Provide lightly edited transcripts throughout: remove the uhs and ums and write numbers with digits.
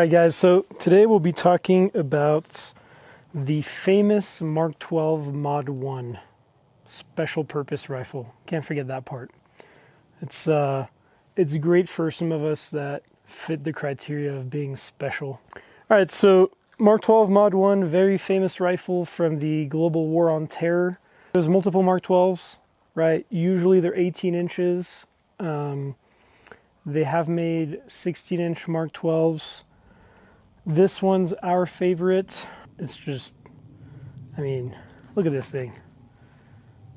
Alright guys, so today we'll be talking about the famous Mark12 Mod One special purpose rifle. Can't forget that part. It's great for some of us that fit the criteria of being special. Alright, so Mark12 Mod One, very famous rifle from the global war on terror. There's multiple Mark12s, right? Usually they're 18 inches. They have made 16-inch Mark12s. This one's our favorite. It's just, I mean, look at this thing.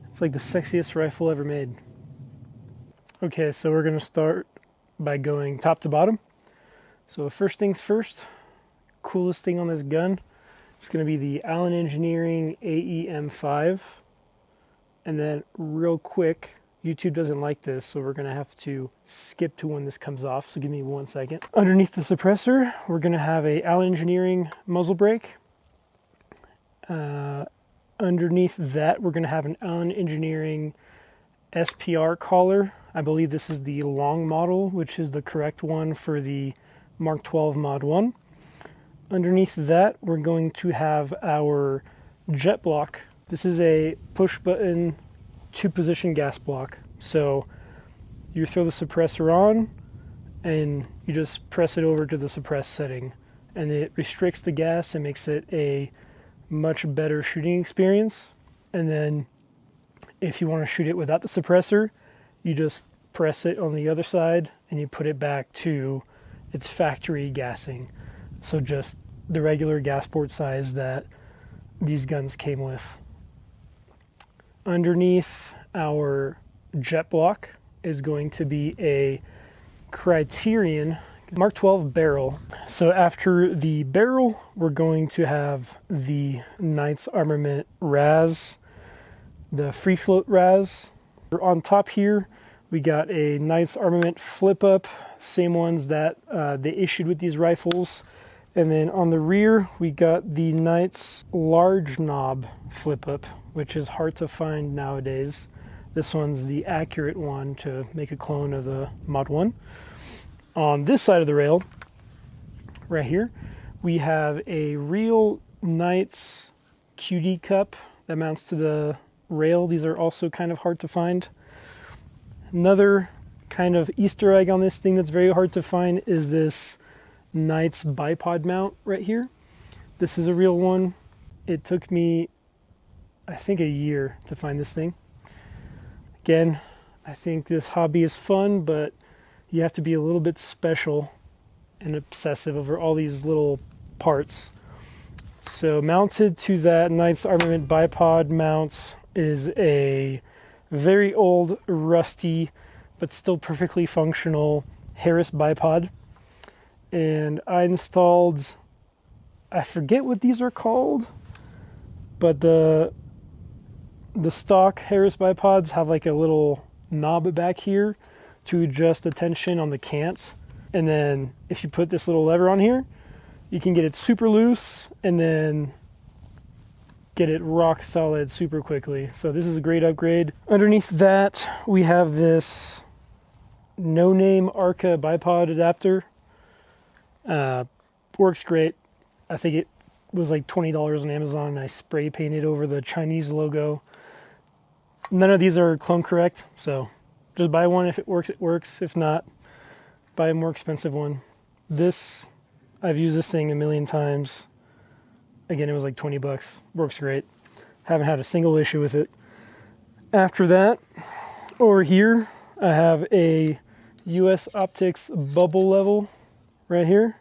It's like the sexiest rifle ever made. Okay, so we're gonna start by going top to bottom. So first things first, coolest thing on this gun, it's gonna be the Allen Engineering AEM5. And then real quick, YouTube doesn't like this, so we're going to have to skip to when this comes off, so give me 1 second. Underneath the suppressor, we're going to have a Allen Engineering muzzle brake. Underneath that, we're going to have an Allen Engineering SPR collar. I believe this is the long model, which is the correct one for the Mark12 Mod One. Underneath that, we're going to have our jet block. This is a push-button two-position gas block. So you throw the suppressor on and you just press it over to the suppress setting, and it restricts the gas and makes it a much better shooting experience. And then if you want to shoot it without the suppressor, you just press it on the other side and you put it back to its factory gassing. So just the regular gas port size that these guns came with. Underneath our jet block is going to be a Criterion Mark12 barrel. So after the barrel, we're going to have the Knights Armament RAS, the free float RAS. On top here, we got a Knights Armament flip up, same ones that they issued with these rifles. And then on the rear, we got the Knights large knob flip up, which is hard to find nowadays. This one's the accurate one to make a clone of the Mod 1. On this side of the rail, right here, we have a real Knights QD cup that mounts to the rail. These are also kind of hard to find. Another kind of Easter egg on this thing that's very hard to find is this Knights bipod mount right here. This is a real one. It took me, I think, a year to find this thing. Again, I think this hobby is fun, but you have to be a little bit special and obsessive over all these little parts. So mounted to that Knights Armament bipod mount is a very old, rusty, but still perfectly functional Harris bipod. And I installed, I forget what these are called, but the stock Harris bipods have like a little knob back here to adjust the tension on the cant. And then if you put this little lever on here, you can get it super loose and then get it rock solid super quickly. So this is a great upgrade. Underneath that, we have this no-name Arca bipod adapter. Works great. I think it was like $20 on Amazon, and I spray painted over the Chinese logo. None of these are clone correct, so just buy one. If it works, it works. If not, buy a more expensive one. This, I've used this thing a million times. Again, it was like 20 bucks. Works great. Haven't had a single issue with it. After that, over here, I have a US Optics bubble level right here.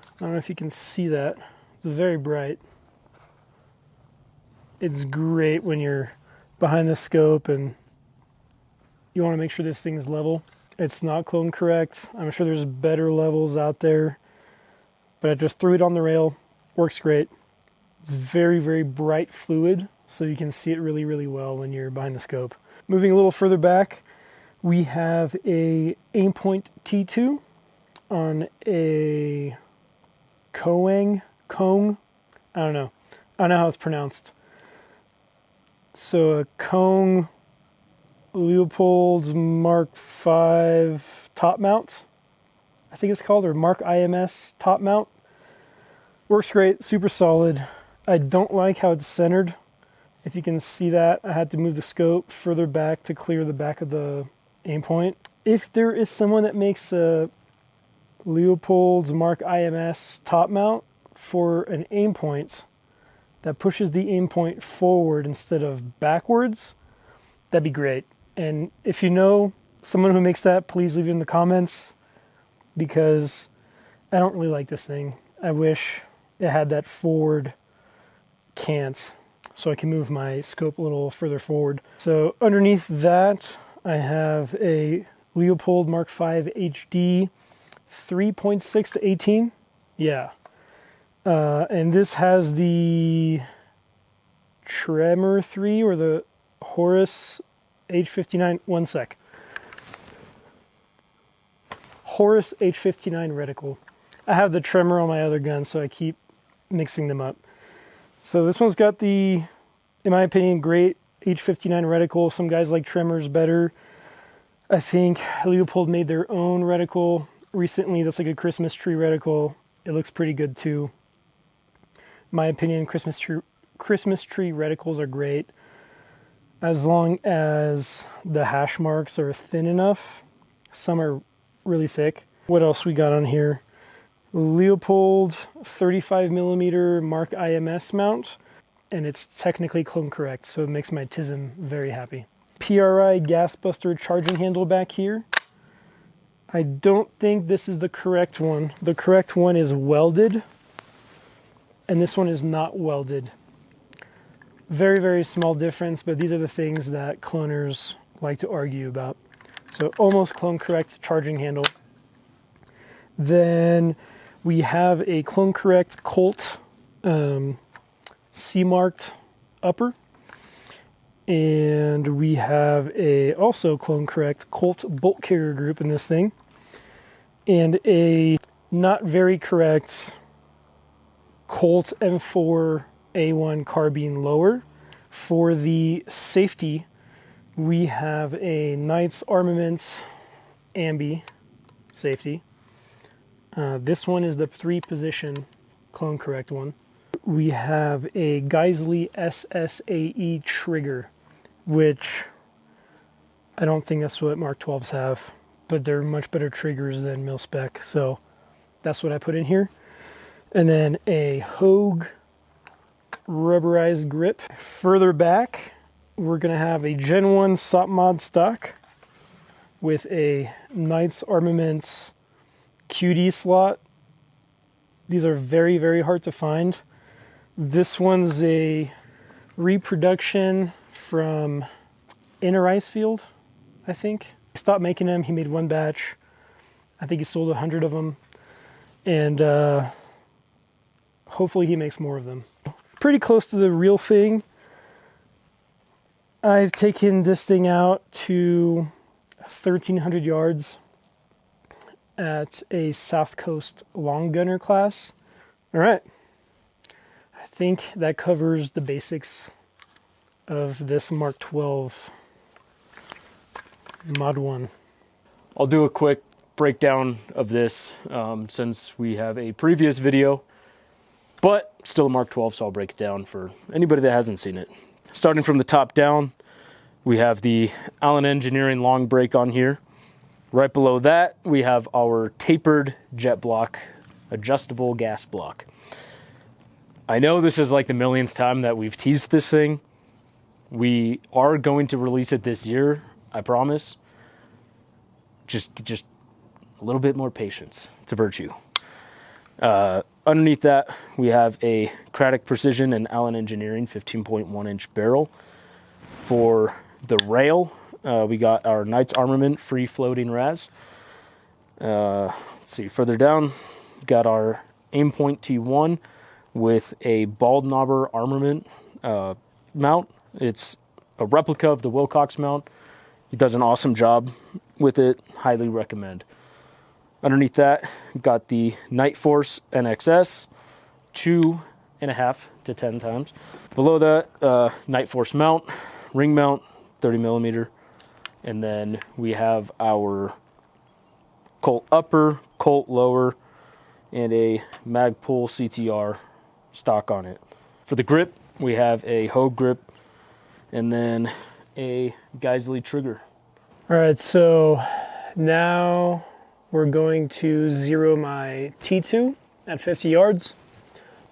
I don't know if you can see that. It's very bright. It's great when you're behind the scope and you want to make sure this thing's level. It's not clone correct. I'm sure there's better levels out there, but I just threw it on the rail. Works great. It's very, very bright fluid, so you can see it really, really well when you're behind the scope. Moving a little further back, we have a Aimpoint T2 on a Kong. I don't know how it's pronounced. So a Kong Leopold's Mark 5 top mount, I think it's called, or Mark IMS top mount. Works great, super solid. I don't like how it's centered. If you can see that, I had to move the scope further back to clear the back of the aim point. If there is someone that makes a Leopold's Mark IMS top mount for an aim point that pushes the aim point forward instead of backwards, that'd be great. And if you know someone who makes that, please leave it in the comments, because I don't really like this thing. I wish it had that forward cant so I can move my scope a little further forward. So underneath that, I have a Leopold Mark V HD 3.6 to 18. Yeah. And this has the Tremor 3 or the Horus H59. One sec. Horus H59 reticle. I have the Tremor on my other gun, so I keep mixing them up. So this one's got the, in my opinion, great H59 reticle. Some guys like Tremors better. I think Leopold made their own reticle recently. That's like a Christmas tree reticle. It looks pretty good too. In my opinion, Christmas tree reticles are great as long as the hash marks are thin enough. Some are really thick. What else we got on here? Leopold 35mm Mark IMS mount, and it's technically clone correct, so it makes my TISM very happy. PRI gas buster charging handle back here. I don't think this is the correct one. The correct one is welded, and this one is not welded. Very, very small difference, but these are the things that cloners like to argue about. So almost clone correct charging handle. Then we have a clone correct Colt C-marked upper. And we have a also clone correct Colt bolt carrier group in this thing. And a not very correct Colt M4A1 carbine lower. For the safety, we have a Knights Armament ambi safety. This one is the 3-position clone correct one. We have a Geisley SSAE trigger, which I don't think that's what Mark 12s have, but they're much better triggers than mil-spec, so that's what I put in here. And then a Hogue rubberized grip. Further back, we're going to have a Gen 1 SOP mod stock with a Knights Armament QD slot. These are very, very hard to find. This one's a reproduction from Inner Icefield, I think. He stopped making them. He made one batch. I think he sold 100 of them. And hopefully he makes more of them. Pretty close to the real thing. I've taken this thing out to 1,300 yards at a South Coast long gunner class. All right. I think that covers the basics of this Mark 12 Mod One. I'll do a quick breakdown of this since we have a previous video, but still a Mark 12, so I'll break it down for anybody that hasn't seen it. Starting from the top down, we have the Allen Engineering long break on here. Right below that, we have our tapered jet block, adjustable gas block. I know this is like the millionth time that we've teased this thing. We are going to release it this year, I promise. Just a little bit more patience. It's a virtue. Underneath that, we have a Craddock Precision and Allen Engineering 15.1-inch barrel. For the rail, we got our Knights Armament free floating RAS. Let's see, further down, got our Aimpoint T1 with a bald knobber armament mount. It's a replica of the Wilcox mount. He does an awesome job with it. Highly recommend. Underneath that, got the Night Force NXS 2.5 to 10 times. Below that, Night Force mount, ring mount, 30mm. And then we have our Colt upper, Colt lower, and a Magpul CTR stock on it. For the grip, we have a Hogue grip and then a Geisley trigger. All right, so now we're going to zero my T2 at 50 yards.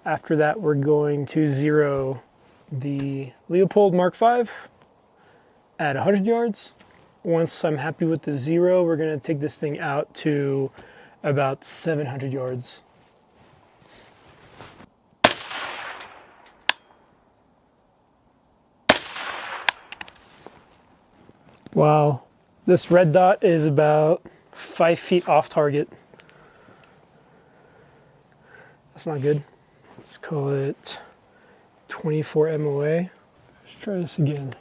After that, we're going to zero the Leupold Mark12 at 100 yards. Once I'm happy with the zero, we're going to take this thing out to about 700 yards. Wow, this red dot is about 5 feet off target. That's not good. Let's call it 24 MOA. Let's try this again.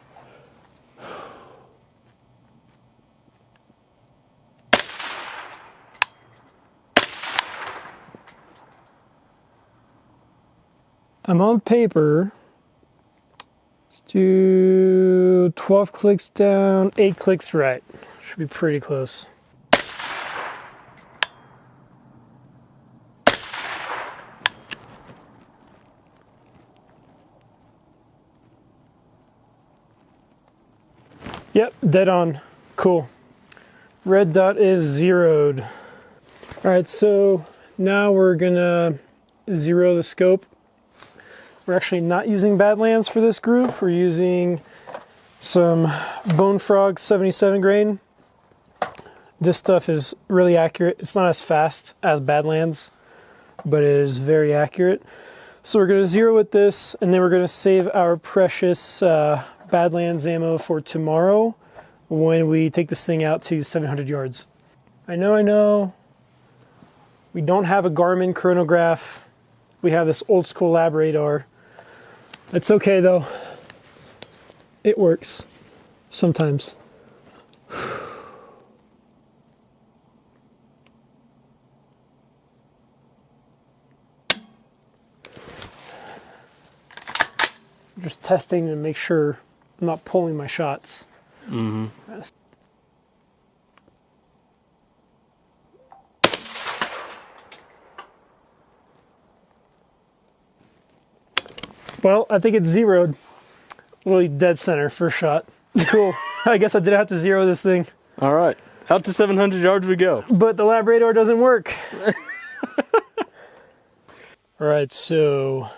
I'm on paper. Let's do 12 clicks down, 8 clicks right. Should be pretty close. Yep, dead on. Cool. Red dot is zeroed. All right, so now we're gonna zero the scope. We're actually not using Badlands for this group. We're using some Bone Frog 77 grain. This stuff is really accurate. It's not as fast as Badlands, but it is very accurate. So we're going to zero with this, and then we're going to save our precious Badlands ammo for tomorrow when we take this thing out to 700 yards. I know. We don't have a Garmin chronograph. We have this old school lab radar. It's okay though. It works sometimes. Just testing to make sure I'm not pulling my shots. Mm-hmm. Well, I think it's zeroed. Really dead center first shot. Cool. I guess I did have to zero this thing. All right, out to 700 yards we go. But the lab radar doesn't work. All right, so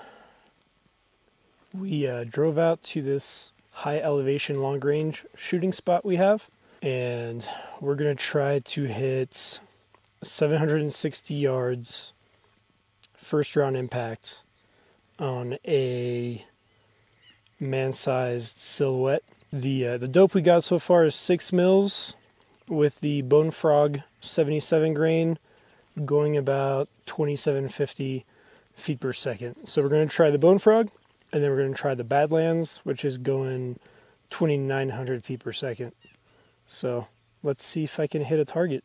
we drove out to this high elevation long range shooting spot we have, and we're gonna try to hit 760 yards first round impact on a man-sized silhouette. The dope we got so far is 6 mils with the Bone Frog 77 grain going about 2750 feet per second. So we're going to try the Bone Frog, and then we're going to try the Badlands, which is going 2900 feet per second. So let's see if I can hit a target.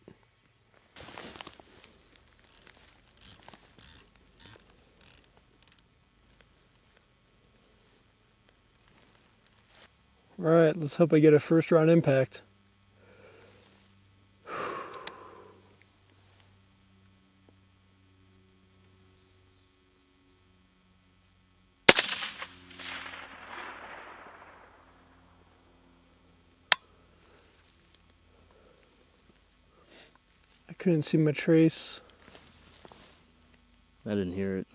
All right, let's hope I get a first round impact. I couldn't see my trace. I didn't hear it.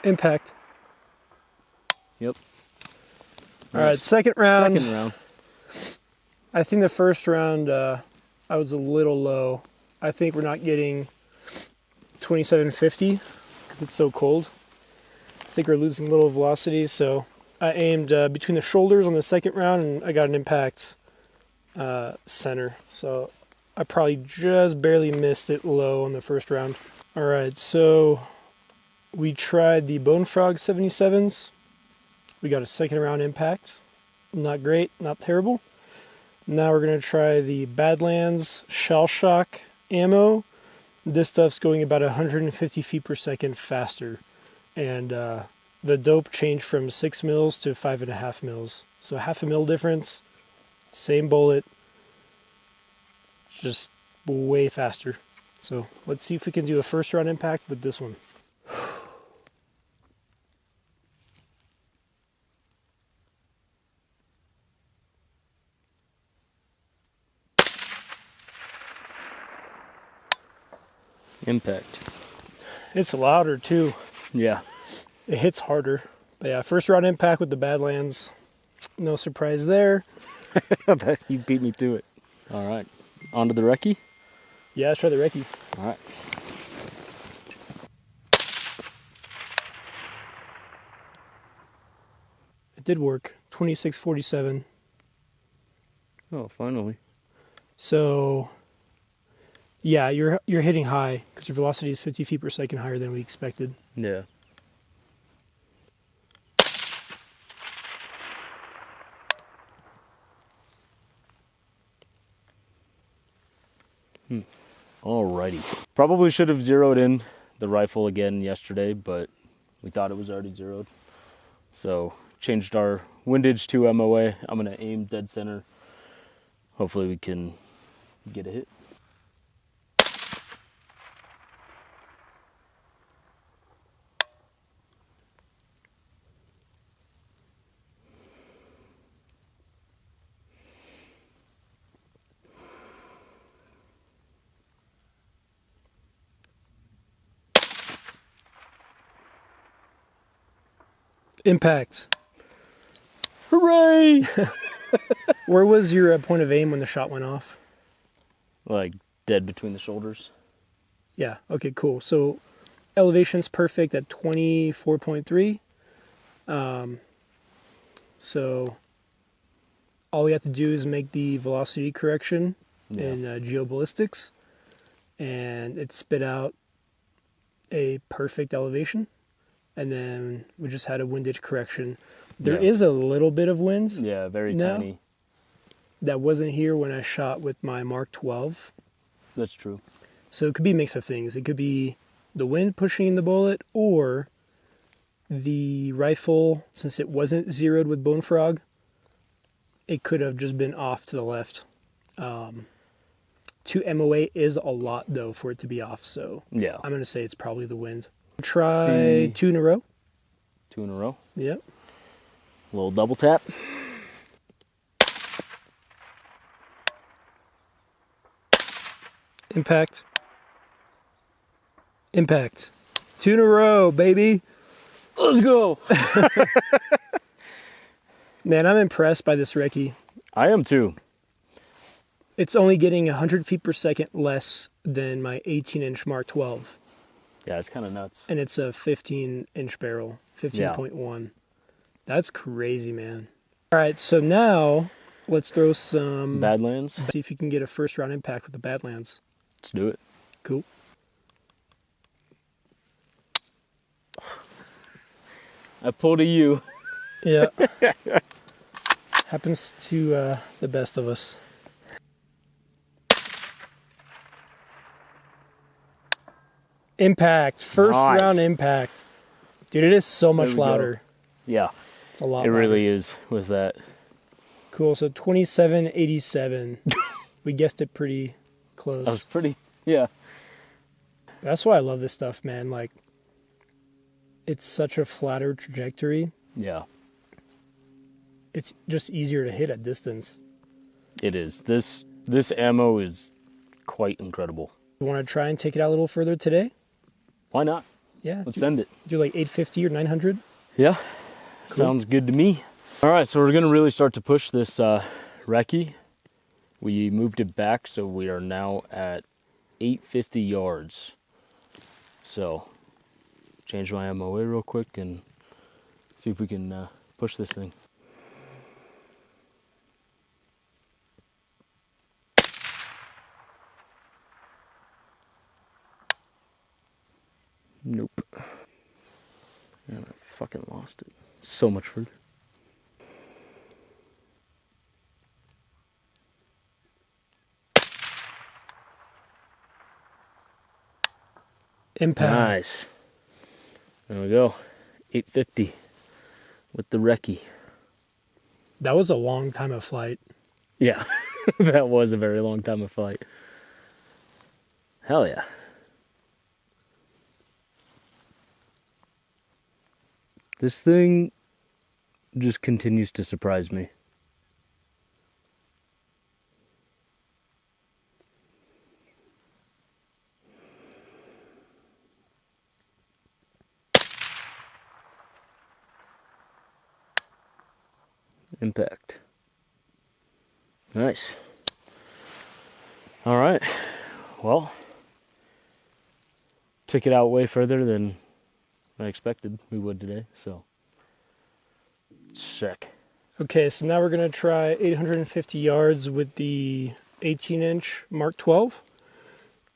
Impact. Yep. All right, second round. Second round. I think the first round I was a little low. I think we're not getting 2750 because it's so cold. I think we're losing a little velocity, so I aimed between the shoulders on the second round, and I got an impact center. So I probably just barely missed it low on the first round. All right, so we tried the Bone Frog 77s. We got a second round impact. Not great, not terrible. Now we're going to try the Badlands Shell Shock ammo. This stuff's going about 150 feet per second faster. And the dope changed from 6 mils to 5.5 mils. So half a mil difference. Same bullet. Just way faster. So let's see if we can do a first round impact with this one. Impact. It's louder too. Yeah. It hits harder. But yeah, first round impact with the Badlands. No surprise there. You beat me to it. All right. On to the recce? Yeah, let's try the recce. All right. It did work. 2647. Oh, finally. So yeah, you're hitting high because your velocity is 50 feet per second higher than we expected. Yeah. Alrighty. Probably should have zeroed in the rifle again yesterday, but we thought it was already zeroed. So changed our windage to MOA. I'm gonna aim dead center. Hopefully we can get a hit. Impact. Hooray! Where was your point of aim when the shot went off? Like dead between the shoulders. Yeah, okay, cool. So elevation's perfect at 24.3. So all we have to do is make the velocity correction in geoballistics, and it spit out a perfect elevation. And then we just had a windage correction. There is a little bit of wind. Yeah, very tiny. That wasn't here when I shot with my Mark12. That's true. So it could be a mix of things. It could be the wind pushing the bullet, or the rifle, since it wasn't zeroed with Bone Frog, it could have just been off to the left. 2 MOA is a lot, though, for it to be off. So Yeah. I'm going to say it's probably the wind. Try 2 in a row. 2 in a row. Yep. A little double tap. Impact. Impact. 2 in a row, baby. Let's go. Man, I'm impressed by this recce. I am too. It's only getting 100 feet per second less than my 18-inch Mark 12. Yeah, it's kind of nuts. And it's a 15-inch barrel, 15.1. That's crazy, man. All right, so now let's throw some Badlands. See if you can get a first-round impact with the Badlands. Let's do it. Cool. I pulled a U. Yeah. Happens to the best of us. Impact. First round impact. Dude, it is so much louder. Yeah. It's a lot It louder. really is with that. Cool. So 2787. We guessed it pretty close. That was pretty, yeah. That's why I love this stuff, man. Like, it's such a flatter trajectory. Yeah. It's just easier to hit at distance. It is. This ammo is quite incredible. You want to try and take it out a little further today? Why not? Yeah. Let's send it. Do like 850 or 900? Yeah. Cool. Sounds good to me. All right, so we're going to really start to push this recce. We moved it back, so we are now at 850 yards. So, change my MOA real quick and see if we can push this thing. Nope. And I fucking lost it. So much further. Impact. Nice. There we go. 850 with the recce. That was a long time of flight. Yeah, that was a very long time of flight. Hell yeah. This thing just continues to surprise me. Impact. Nice. All right. Well, took it out way further than I expected we would today, so sick. Okay, so now we're going to try 850 yards with the 18-inch Mark 12.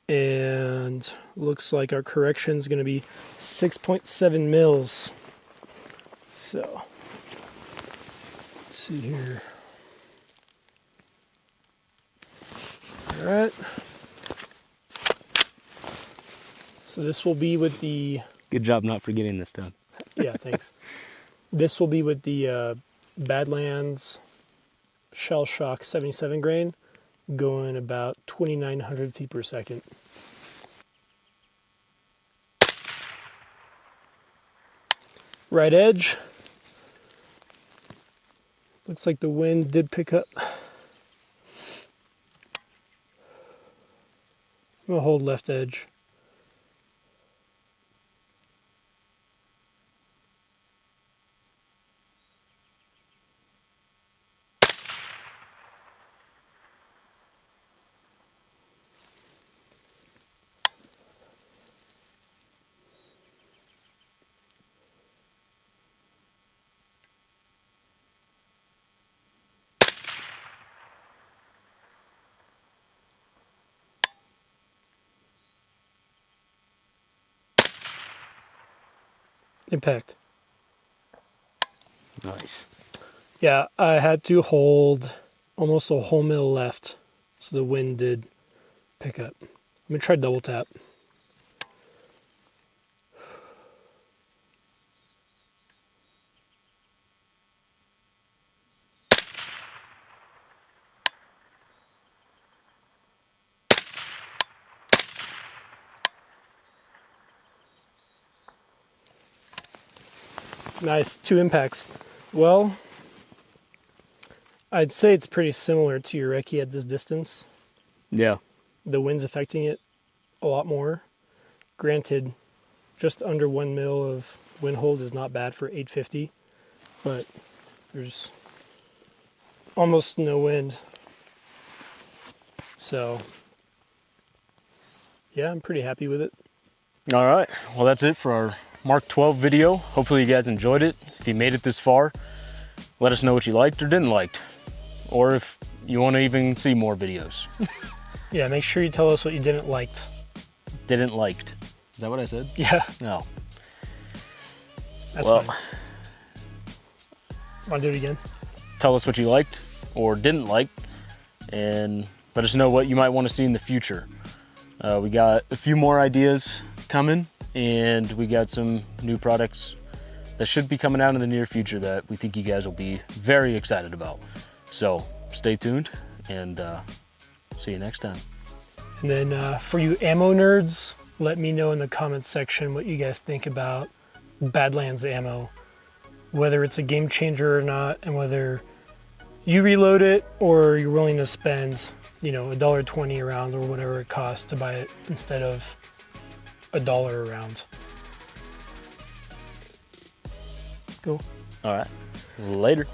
And looks like our correction is going to be 6.7 mils. So, let's see here. All right. So this will be with the... Good job not forgetting this time. Yeah, thanks. This will be with the Badlands Shell Shock 77 grain, going about 2,900 feet per second. Right edge. Looks like the wind did pick up. I'm gonna hold left edge. Impact. Nice. Yeah, I had to hold almost a whole mil left, so the wind did pick up. I'm gonna try double tap. Nice, 2 impacts. Well, I'd say it's pretty similar to your Recce at this distance. Yeah. The wind's affecting it a lot more. Granted, just under 1 mil of wind hold is not bad for 850, but there's almost no wind. So, yeah, I'm pretty happy with it. All right. Well, that's it for our Mark 12 video. Hopefully you guys enjoyed it. If you made it this far, let us know what you liked or didn't like, or if you want to even see more videos. Yeah, make sure you tell us what you didn't like. Didn't liked. Is that what I said? Yeah. No. That's well, fine. Want to do it again? Tell us what you liked or didn't like, and let us know what you might want to see in the future. We got a few more ideas coming, and we got some new products that should be coming out in the near future that we think you guys will be very excited about. So stay tuned, and see you next time. And then for you ammo nerds, let me know in the comments section what you guys think about Badlands ammo, whether it's a game changer or not, and whether you reload it or you're willing to spend, you know, $1.20 a round or whatever it costs to buy it instead of $1 a round. Cool. All right. Later.